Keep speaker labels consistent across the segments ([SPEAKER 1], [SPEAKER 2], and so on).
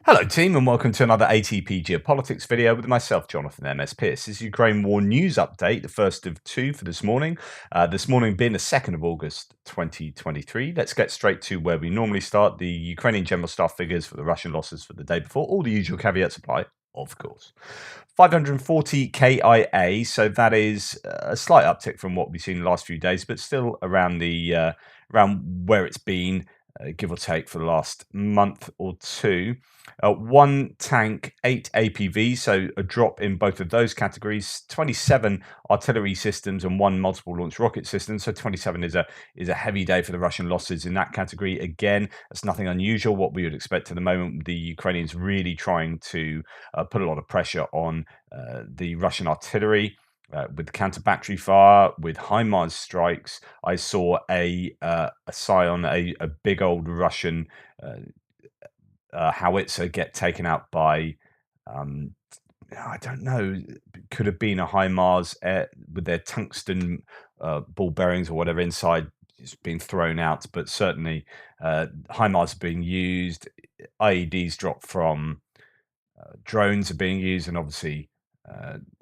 [SPEAKER 1] Hello, team, and welcome to another ATP Geopolitics video with myself, Jonathan MS Pearce. This is Ukraine War News Update, the first of two for this morning. This morning being the 2nd of August 2023. Let's get straight to where we normally start. The Ukrainian General Staff figures for the Russian losses for the day before. All the usual caveats apply, of course. 540 KIA, so that is a slight uptick from what we've seen the last few days, but still around the around where it's been, give or take, for the last month or two. One tank, 8 APVs, so a drop in both of those categories. 27 artillery systems and one multiple launch rocket system. So 27 is a heavy day for the Russian losses in that category. Again, that's nothing unusual. What we would expect at the moment. The Ukrainians really trying to put a lot of pressure on the Russian artillery. With counter battery fire, with HIMARS strikes. I saw a Scion, a big old Russian howitzer get taken out by, I don't know, could have been a HIMARS with their tungsten ball bearings or whatever inside, is being thrown out. But certainly, HIMARS are being used. IEDs dropped from drones are being used, and obviously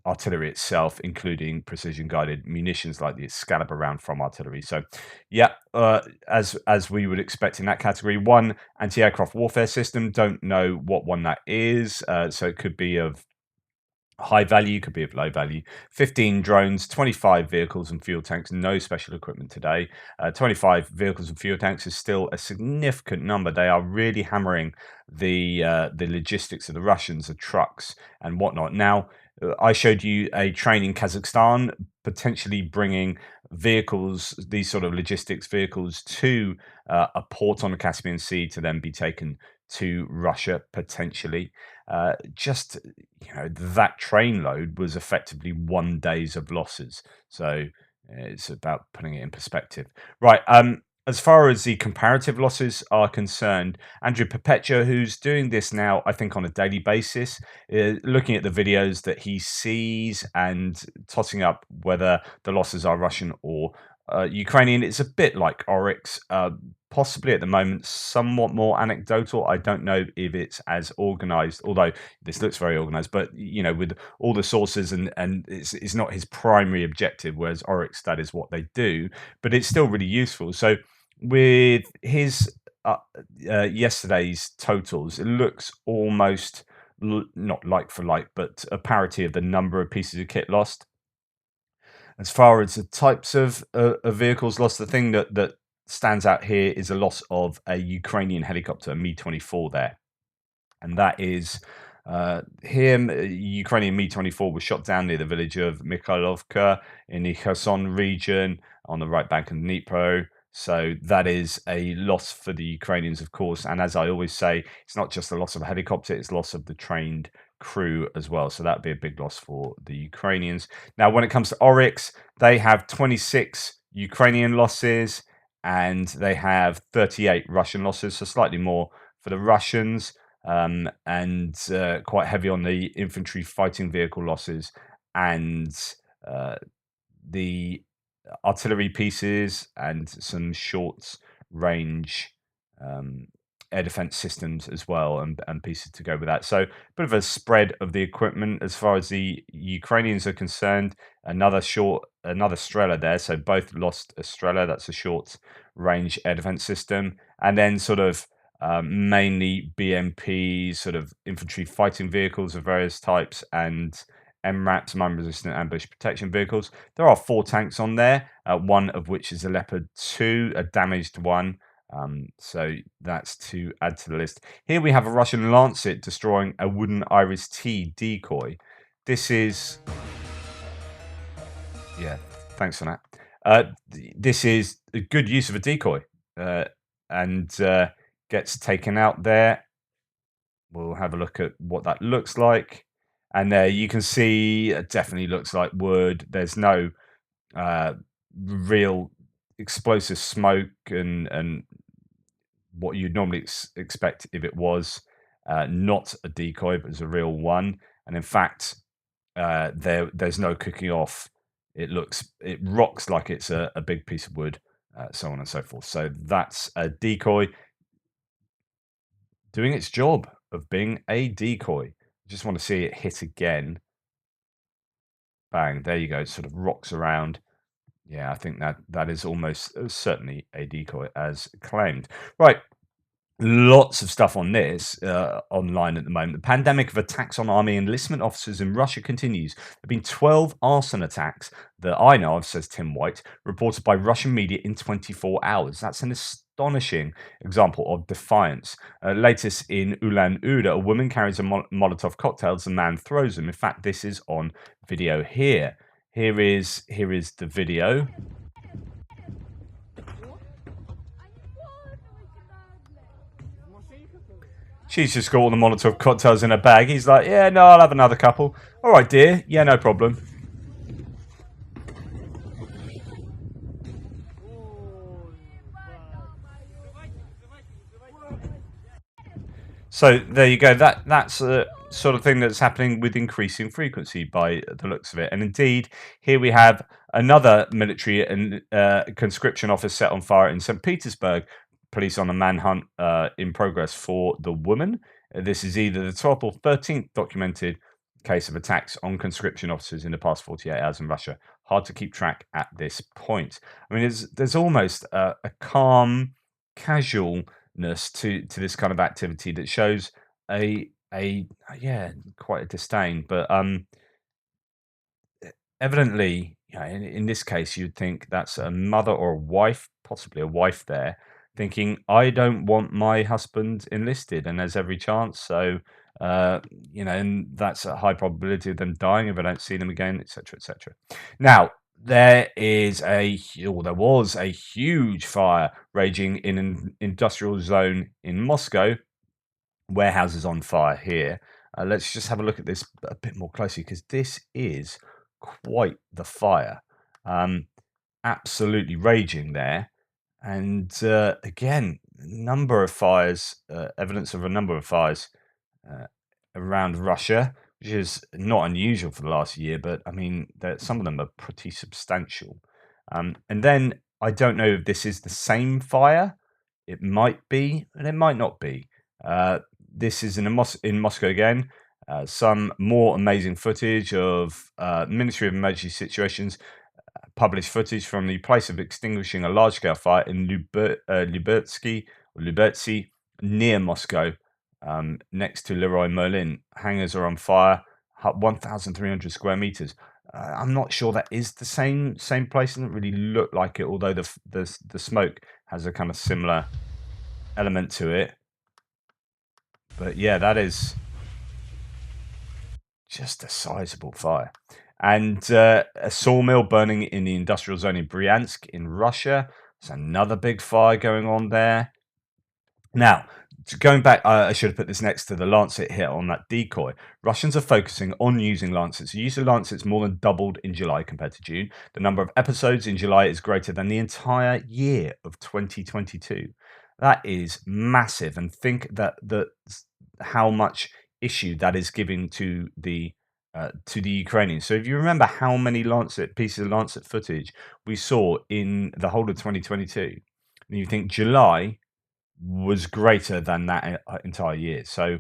[SPEAKER 1] artillery itself, including precision guided munitions like the Excalibur round from artillery. So, yeah, as we would expect in that category. One anti-aircraft warfare system. Don't know what one that is. So it could be of high value, could be of low value. 15 drones, 25 vehicles and fuel tanks. No special equipment today. 25 vehicles and fuel tanks is still a significant number. They are really hammering the logistics of the Russians, the trucks and whatnot. Now, I showed you a train in Kazakhstan potentially bringing vehicles, these sort of logistics vehicles, to a port on the Caspian Sea to then be taken to Russia potentially. Just that train load was effectively 1 day's of losses. So it's about putting it in perspective, right? As far as the comparative losses are concerned, Andrew Perpetua, who's doing this now, I think on a daily basis, looking at the videos that he sees and tossing up whether the losses are Russian or Ukrainian. It's a bit like Oryx, possibly at the moment somewhat more anecdotal. I don't know if it's as organized, although this looks very organized, but with all the sources and it's not his primary objective, whereas Oryx, that is what they do, but it's still really useful. So with his yesterday's totals, it looks almost not like for like, but a parity of the number of pieces of kit lost. As far as the types of vehicles lost, the thing that stands out here is a loss of a Ukrainian helicopter, Mi-24 there. And that is him. Ukrainian Mi-24 was shot down near the village of Mikhailovka in the Kherson region on the right bank of the Dnipro. So that is a loss for the Ukrainians, of course. And as I always say, it's not just the loss of a helicopter, it's loss of the trained crew as well. So that'd be a big loss for the Ukrainians. Now, when it comes to Oryx, they have 26 Ukrainian losses and they have 38 Russian losses, so slightly more for the Russians, and quite heavy on the infantry fighting vehicle losses and the artillery pieces and some short range air defense systems as well, and pieces to go with that. So a bit of a spread of the equipment as far as the Ukrainians are concerned. Another Strela there, so both lost a Strela. That's a short range air defense system, and then sort of mainly BMPs, sort of infantry fighting vehicles of various types, and MRAPs, mine-resistant ambush protection vehicles. There are 4 tanks on there, one of which is a Leopard 2, a damaged one. So that's to add to the list. Here we have a Russian Lancet destroying a wooden Iris T decoy. This is... Yeah, thanks for that. This is a good use of a decoy, and gets taken out there. We'll have a look at what that looks like. And there you can see it definitely looks like wood. There's no real explosive smoke and what you'd normally expect if it was not a decoy, but was a real one. And in fact, there's no cooking off. It rocks like it's a big piece of wood, so on and so forth. So that's a decoy doing its job. of being a decoy. Just want to see it hit again. Bang, there you go. It sort of rocks around. Yeah, I think that is almost certainly a decoy as claimed. Right, lots of stuff on this online at the moment. The pandemic of attacks on army enlistment officers in Russia continues. There have been 12 arson attacks that I know of, says Tim White, reported by Russian media in 24 hours. That's an astonishing example of defiance. Latest in Ulan-Ude, a woman carries a Molotov cocktails, the man throws them. In fact, this is on video here. Here is the video. She's just got all the Molotov cocktails in her bag. He's like, yeah, no, I'll have another couple. All right, dear. Yeah, no problem. So there you go. That's a sort of thing that's happening with increasing frequency by the looks of it. And indeed, here we have another military and conscription office set on fire in St. Petersburg. Police on a manhunt in progress for the woman. This is either the 12th or 13th documented case of attacks on conscription officers in the past 48 hours in Russia. Hard to keep track at this point. I mean, there's almost a calm, casualness to this kind of activity that shows a yeah, quite a disdain. But evidently, in this case, you'd think that's a mother or a wife, possibly a wife there, thinking, I don't want my husband enlisted, and there's every chance. So, and that's a high probability of them dying if I don't see them again, etc., etc. Now, there was a huge fire raging in an industrial zone in Moscow. Warehouses on fire here. Let's just have a look at this a bit more closely because this is quite the fire. Absolutely raging there. And again, number of fires, evidence of a number of fires uh, around Russia, which is not unusual for the last year, but I mean, some of them are pretty substantial. And then I don't know if this is the same fire. It might be, and it might not be. This is in Moscow again. Some more amazing footage of Ministry of Emergency Situations published footage from the place of extinguishing a large-scale fire in Lybertsy, near Moscow, next to Leroy Merlin. Hangars are on fire, 1,300 square meters. I'm not sure that is the same place. It doesn't really look like it, although the smoke has a kind of similar element to it. But yeah, that is just a sizable fire. And a sawmill burning in the industrial zone in Bryansk in Russia. There's another big fire going on there. Now, going back, I should have put this next to the Lancet hit on that decoy. Russians are focusing on using Lancets. The use of Lancets more than doubled in July compared to June. The number of episodes in July is greater than the entire year of 2022. That is massive, and think that how much issue that is giving to the Ukrainians. So if you remember how many pieces of Lancet footage we saw in the whole of 2022, and you think July was greater than that entire year. So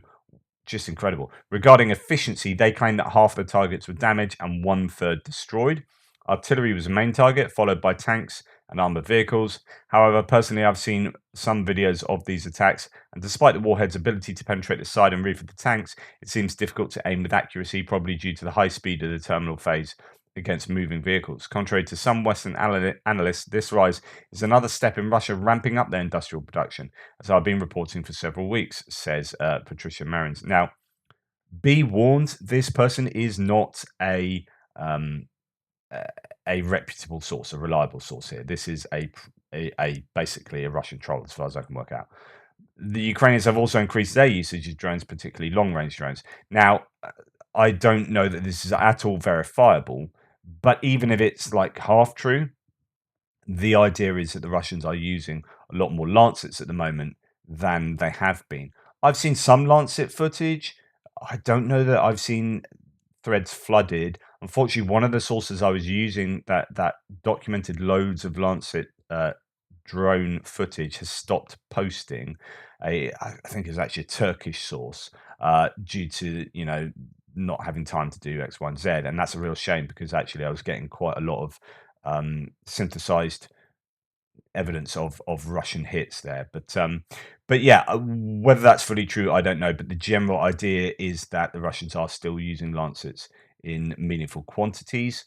[SPEAKER 1] just incredible. Regarding efficiency, they claim that half the targets were damaged and 1/3 destroyed. Artillery was the main target, followed by tanks and armored vehicles. However, personally, I've seen some videos of these attacks, and despite the warhead's ability to penetrate the side and roof of the tanks, it seems difficult to aim with accuracy, probably due to the high speed of the terminal phase against moving vehicles. Contrary to some Western analysts, this rise is another step in Russia ramping up their industrial production, as I've been reporting for several weeks, says Patricia Marins. Now, be warned, this person is not um, a reputable source, a reliable source here. This is basically a Russian troll, as far as I can work out. The Ukrainians have also increased their usage of drones, particularly long-range drones. Now, I don't know that this is at all verifiable, but even if it's like half true, the idea is that the Russians are using a lot more Lancets at the moment than they have been. I've seen some Lancet footage. I don't know that I've seen threads flooded. Unfortunately, one of the sources I was using that documented loads of Lancet drone footage has stopped posting. I think it was actually a Turkish source, due to not having time to do X, Y, and Z, and that's a real shame because actually I was getting quite a lot of synthesized evidence of Russian hits there. But yeah, whether that's fully true, I don't know. But the general idea is that the Russians are still using Lancets in meaningful quantities.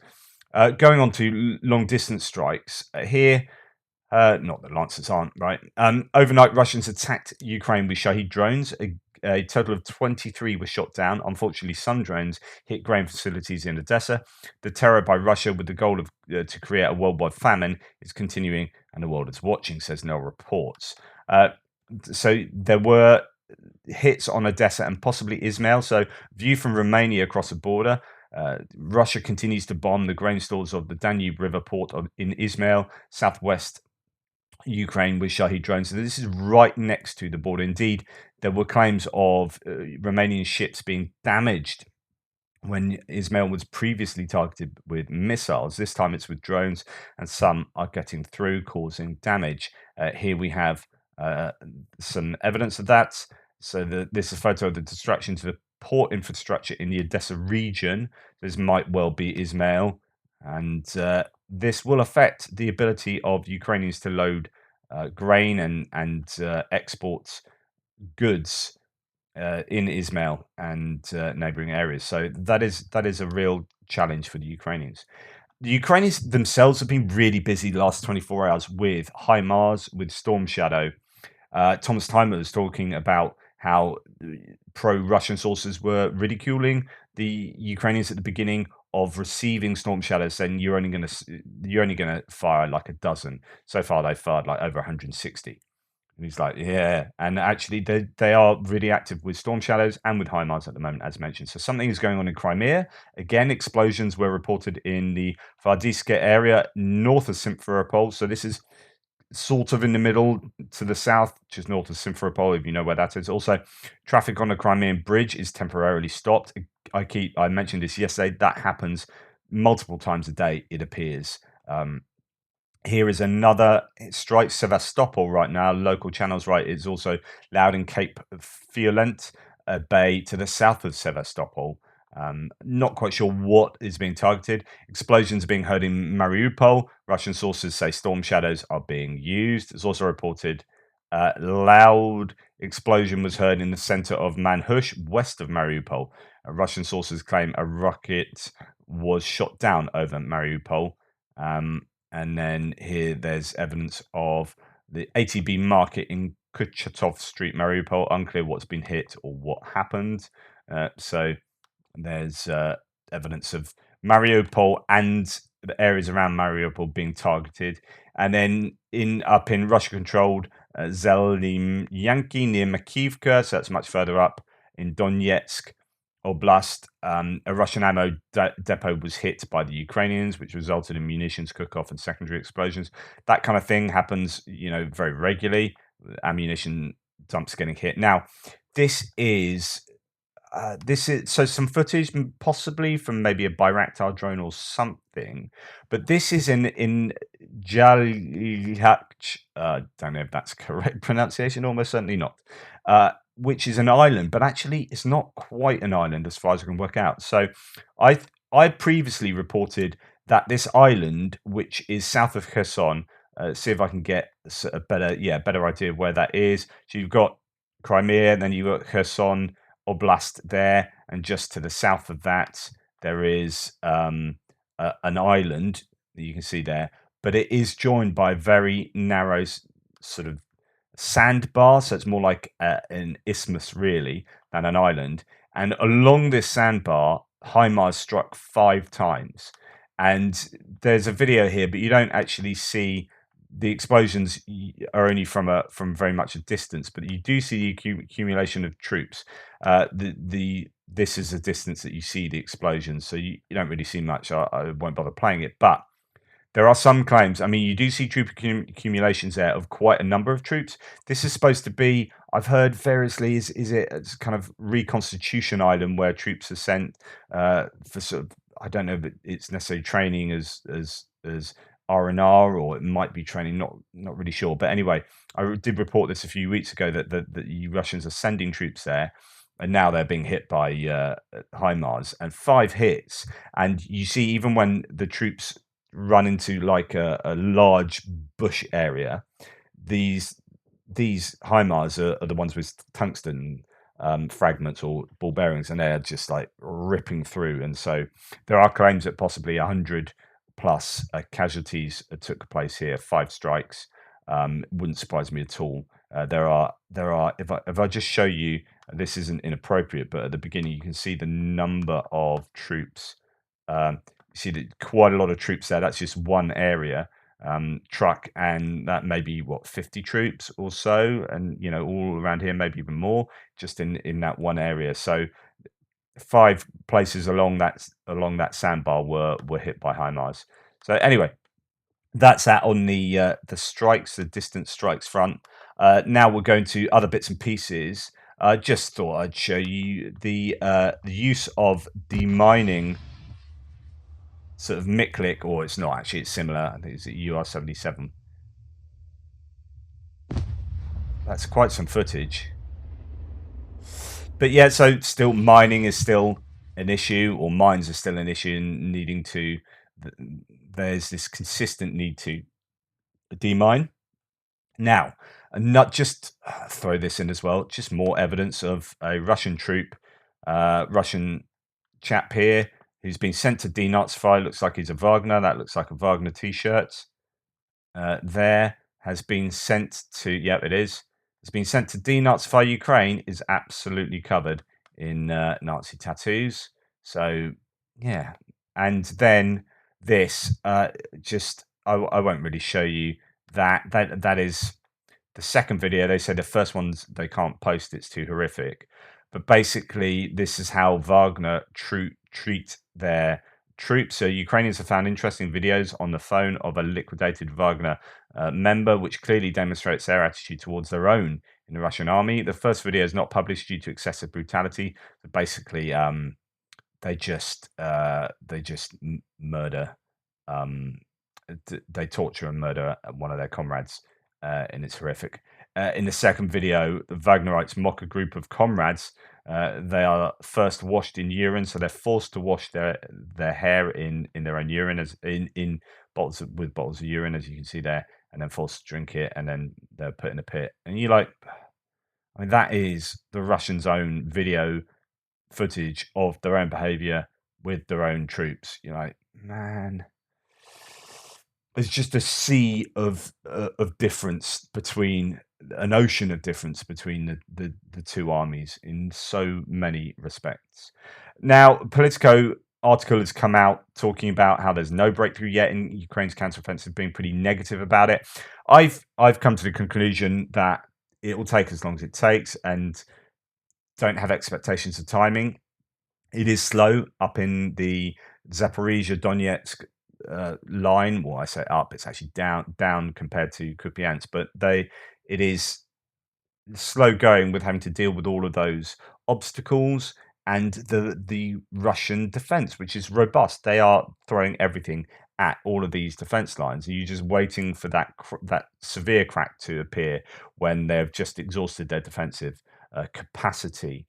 [SPEAKER 1] Going on to long distance strikes here. Not that Lancets aren't, right? Overnight, Russians attacked Ukraine with Shahed drones. A total of 23 were shot down. Unfortunately, some drones hit grain facilities in Odessa. The terror by Russia with the goal of to create a worldwide famine is continuing, and the world is watching, says Nell reports. So there were hits on Odessa and possibly Ismail. So view from Romania across the border. Russia continues to bomb the grain stores of the Danube River port in Ismail, southwest Ukraine, with Shahed drones. So this is right next to the border. Indeed, there were claims of Romanian ships being damaged when Ismail was previously targeted with missiles. This time it's with drones, and some are getting through, causing damage. Here we have some evidence of that. So this is a photo of the destruction to the port infrastructure in the Odessa region. This might well be Ismail, and this will affect the ability of Ukrainians to load grain and export goods in Ismail and neighboring areas. So that is a real challenge for the Ukrainians. The Ukrainians themselves have been really busy the last 24 hours with HIMARS, with Storm Shadow. Thomas Timer was talking about how pro-Russian sources were ridiculing the Ukrainians at the beginning of receiving Storm Shadows, saying you're only going to fire like a dozen. So far, they've fired like over 160. And he's like, yeah. And actually, they are really active with Storm Shadows and with HIMARS at the moment, as mentioned. So something is going on in Crimea. Again, explosions were reported in the Vardiska area north of Simferopol. So this is sort of in the middle to the south, just north of Simferopol, if you know where that is. Also, traffic on the Crimean bridge is temporarily stopped. I mentioned this yesterday. That happens multiple times a day, it appears. Here is another strike, Sevastopol right now. Local channels right. It's also loud in Cape Fiolent Bay to the south of Sevastopol. Not quite sure what is being targeted. Explosions are being heard in Mariupol. Russian sources say storm shadows are being used. It's also reported loud explosion was heard in the center of Manhush, west of Mariupol. Russian sources claim a rocket was shot down over Mariupol. And then here there's evidence of the ATB market in Kuchatov Street, Mariupol. Unclear what's been hit or what happened. So there's evidence of Mariupol and the areas around Mariupol being targeted. And then up in Russia-controlled Zelnyanki near Makivka, so that's much further up in Donetsk Oblast, a Russian ammo depot was hit by the Ukrainians, which resulted in munitions cook-off and secondary explosions. That kind of thing happens, very regularly. Ammunition dumps getting hit. Now, this is so some footage possibly from maybe a Bayraktar drone or something, but this is in Jalihach. Don't know if that's correct pronunciation. Almost certainly not. Which is an island, but actually it's not quite an island as far as I can work out. So I I previously reported that this island, which is south of Kherson, see if I can get a better idea of where that is. So you've got Crimea, and then you've got Kherson Oblast there, and just to the south of that, there is an island that you can see there, but it is joined by a very narrow sort of sandbar, so it's more like an isthmus really than an island. And along this sandbar, HIMARS struck 5 times. And there's a video here, but you don't actually see the explosions. Are only from very much a distance, but you do see the accumulation of troops. This is a distance that you see the explosions, so you don't really see much. I won't bother playing it, but there are some claims. I mean, you do see troop accumulations there of quite a number of troops. This is supposed to be, I've heard variously, is it a kind of reconstitution island where troops are sent for sort of, I don't know if it's necessarily training as R&R, or it might be training. Not really sure. But anyway, did report this a few weeks ago that the Russians are sending troops there, and now they're being hit by HIMARS, and 5 hits. And you see, even when the troops run into like a large bush area, these these HIMARS are the ones with tungsten fragments or ball bearings, and they're just like ripping through. And so there are claims that possibly 100 plus casualties took place here, 5 strikes. Wouldn't surprise me at all. There are. If I just show you, this isn't inappropriate, but at the beginning you can see the number of troops. You see that quite a lot of troops there. That's just one area truck, and that may be what, 50 troops or so, and all around here, maybe even more, just in that one area. So 5 places along that sandbar were hit by HIMARS. So anyway, that's that on the strikes, the distance strikes front. Now we're going to other bits and pieces. Just thought I'd show you the use of demining sort of Miklik, or it's not actually, it's similar. I think it's UR-77. That's quite some footage. But yeah, so still mining is still an issue, or mines are still an issue, and needing to. There's this consistent need to demine. Now, and not just throw this in as well, just more evidence of a Russian troop, Russian chap here who's been sent to denazify. Looks like he's a Wagner. That looks like a Wagner t-shirt. There has been sent to, yep, it is. It's been sent to denazify Ukraine, is absolutely covered in Nazi tattoos. So, yeah. And then this, I won't really show you that. That is the second video. They said the first ones they can't post, it's too horrific. But basically, this is how Wagner treat their troops. So Ukrainians have found interesting videos on the phone of a liquidated Wagner member, which clearly demonstrates their attitude towards their own in the Russian army. The first video is not published due to excessive brutality. But basically, they just murder. They torture and murder one of their comrades, and it's horrific. In the second video, the Wagnerites mock a group of comrades. They are first washed in urine, so they're forced to wash their hair in their own urine, as in bottles of urine, as you can see there, and then forced to drink it, and then they're put in a pit. And you're like, I mean, that is the Russians' own video footage of their own behavior with their own troops. You're like, man, there's just a sea of difference, between an ocean of difference between the two armies in so many respects. Now, Politico article has come out talking about how there's no breakthrough yet in Ukraine's counteroffensive, being pretty negative about it. I've come to the conclusion that it will take as long as it takes, and don't have expectations of timing. It is slow up in the Zaporizhia Donetsk line. Well, I say up, it's actually down compared to Kupiansk, but it is slow going with having to deal with all of those obstacles, and the Russian defense, which is robust. They are throwing everything at all of these defense lines. You're just waiting for that severe crack to appear when they've just exhausted their defensive capacity.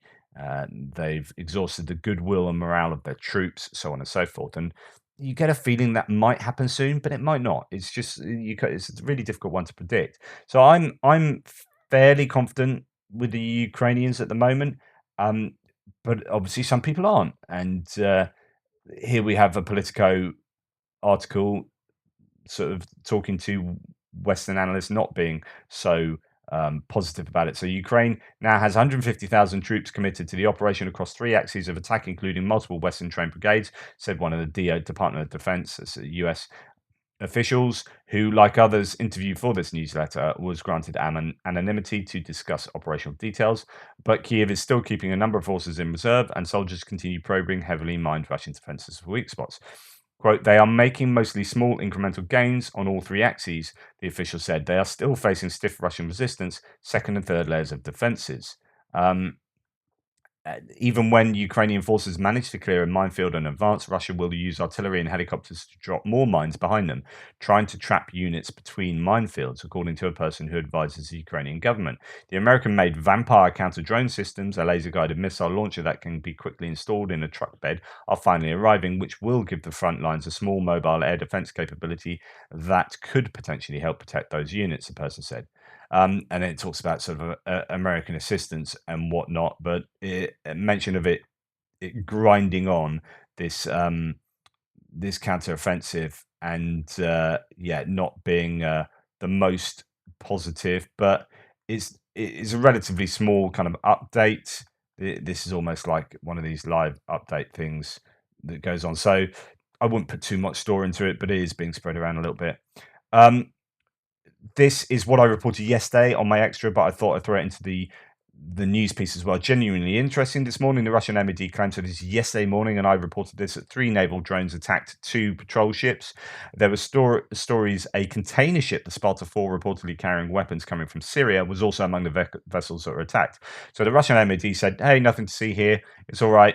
[SPEAKER 1] They've exhausted the goodwill and morale of their troops, so on and so forth. And you get a feeling that might happen soon, but it might not. It's just it's a really difficult one to predict. So I'm fairly confident with the Ukrainians at the moment, but obviously some people aren't. And here we have a Politico article sort of talking to Western analysts not being so positive about it. So Ukraine now has 150,000 troops committed to the operation across 3 axes of attack, including multiple Western trained brigades, said one of the Department of Defense, that's US officials, who, like others interviewed for this newsletter, was granted anonymity to discuss operational details. But Kiev is still keeping a number of forces in reserve, and soldiers continue probing heavily mined Russian defenses for weak spots. Quote, they are making mostly small incremental gains on all 3 axes, the official said. They are still facing stiff Russian resistance, second and third layers of defenses. Even when Ukrainian forces manage to clear a minefield in advance, Russia will use artillery and helicopters to drop more mines behind them, trying to trap units between minefields, according to a person who advises the Ukrainian government. The American-made Vampire counter-drone systems, a laser-guided missile launcher that can be quickly installed in a truck bed, are finally arriving, which will give the front lines a small mobile air defense capability that could potentially help protect those units, the person said. And then it talks about sort of American assistance and whatnot, but a mention of it grinding on this this counteroffensive and yeah, not being the most positive, but it's a relatively small kind of update. This is almost like one of these live update things that goes on. So I wouldn't put too much store into it, but it is being spread around a little bit. Um, this is what I reported yesterday on my extra, but I thought I'd throw it into the news piece as well. Genuinely interesting. This morning, the Russian MOD claimed, so this is yesterday morning, and I reported this, that 3 naval drones attacked 2 patrol ships. There were stories a container ship, the Sparta 4, reportedly carrying weapons coming from Syria, was also among the vessels that were attacked. So the Russian MOD said, hey, nothing to see here. It's all right.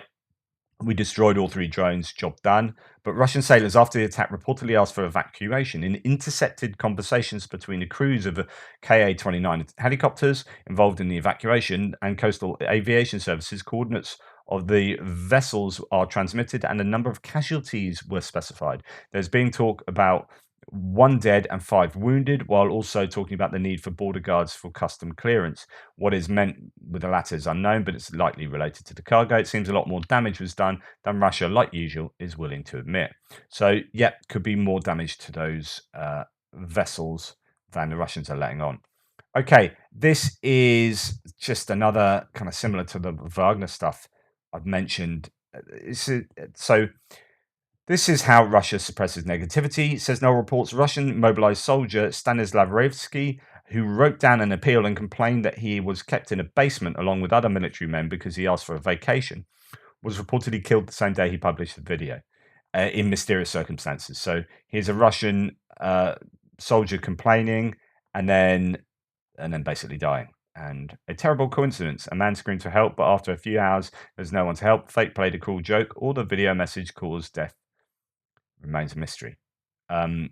[SPEAKER 1] We destroyed all 3 drones, job done. But Russian sailors, after the attack, reportedly asked for evacuation in intercepted conversations between the crews of the Ka-29 helicopters involved in the evacuation and Coastal Aviation Services. Coordinates of the vessels are transmitted and a number of casualties were specified. There's been talk about 1 dead and 5 wounded, while also talking about the need for border guards for custom clearance. What is meant with the latter is unknown, but it's likely related to the cargo. It seems a lot more damage was done than Russia, like usual, is willing to admit. So, yeah, could be more damage to those vessels than the Russians are letting on. Okay, this is just another kind of similar to the Wagner stuff I've mentioned. So this is how Russia suppresses negativity, says no reports. Russian mobilized soldier Stanislav Revsky, who wrote down an appeal and complained that he was kept in a basement along with other military men because he asked for a vacation, was reportedly killed the same day he published the video in mysterious circumstances. So here's a Russian soldier complaining and then basically dying. And a terrible coincidence. A man screamed for help, but after a few hours, there's no one to help. Fate played a cruel joke, or the video message caused death remains a mystery. Um,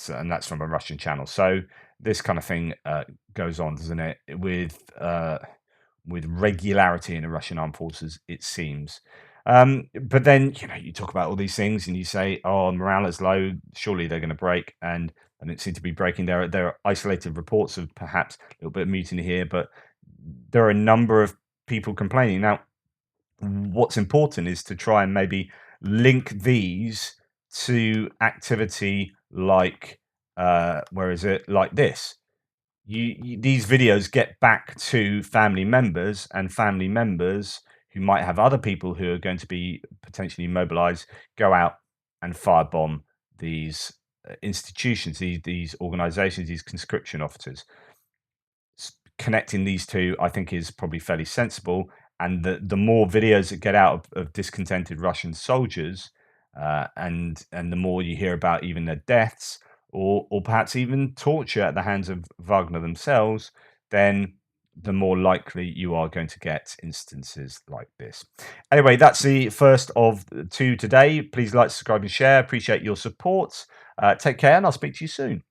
[SPEAKER 1] and that's from a Russian channel. So this kind of thing goes on, doesn't it? With regularity in the Russian armed forces, it seems. But then you talk about all these things, and you say, "Oh, morale is low. Surely they're going to break," and it seems to be breaking. There are isolated reports of perhaps a little bit of mutiny here, but there are a number of people complaining now. What's important is to try and maybe link these to activity like where is it like this these videos get back to family members, and family members who might have other people who are going to be potentially mobilized go out and firebomb these institutions, these organizations, these conscription officers. Connecting these two, I think, is probably fairly sensible. And the more videos that get out of discontented Russian soldiers, and the more you hear about even their deaths or perhaps even torture at the hands of Wagner themselves, then the more likely you are going to get instances like this. Anyway, that's the first of 2 today. Please like, subscribe, and share. Appreciate your support. Take care, and I'll speak to you soon.